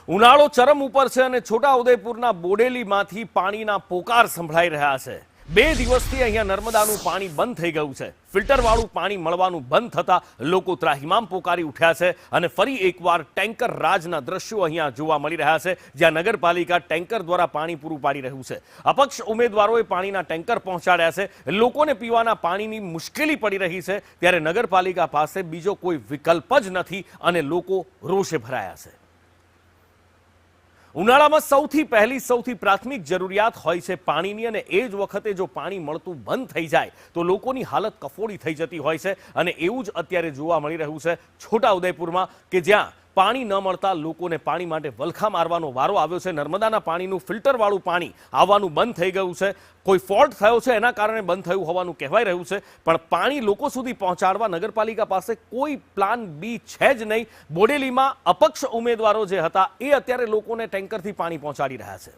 ઉનાળો ચરમ ઉપર છે અને છોટાઉદેપુરના બોડેલીમાંથી પાણીના પોકાર સંભળાઈ રહ્યા છે। 2 દિવસથી અહીંયા નર્મદાનું પાણી બંધ થઈ ગયું છે। ફિલ્ટરવાળું પાણી મળવાનું બંધ થતા લોકો ત્રાહિમામ પોકારી ઉઠ્યા છે અને ફરી એકવાર ટેન્કર રાજના દ્રશ્યો અહીંયા જોવા મળી રહ્યા છે, જ્યાં નગરપાલિકા ટેન્કર દ્વારા પાણી પૂરું પાડી રહ્યું છે। અપક્ષ ઉમેદવારોએ પાણીના ટેન્કર પહોંચાડ્યા છે। લોકોને પીવાના પાણીની મુશ્કેલી પડી રહી છે, ત્યારે નગરપાલિકા પાસે બીજો કોઈ વિકલ્પ જ નથી અને લોકો રોષે ભરાયા છે। ઉનાળામાં સૌથી પ્રાથમિક જરૂરિયાત હોય છે પાણીની, અને એ જ વખતે જો પાણી મળતું બંધ થઈ જાય તો લોકોની હાલત કફોડી થઈ જતી હોય છે અને એવું જ અત્યારે જોવા મળી રહ્યું છે છોટાઉદેપુરમાં, કે જ્યાં પાણી ન મળતા લોકોને પાણી માટે વલખા મારવાનો વારો આવ્યો છે। નર્મદાના પાણીનું ફિલ્ટરવાળું પાણી આવવાનું બંધ થઈ ગયું છે। કોઈ ફોલ્ટ થયો છે એના કારણે બંધ થયું હોવાનું કહેવાય રહ્યું છે, પણ પાણી લોકો સુધી પહોંચાડવા નગરપાલિકા પાસે કોઈ પ્લાન બી છે જ નહીં। બોડેલીમાં અપક્ષ ઉમેદવારો જે હતા એ અત્યારે લોકોને ટેન્કરથી પાણી પહોંચાડી રહ્યા છે।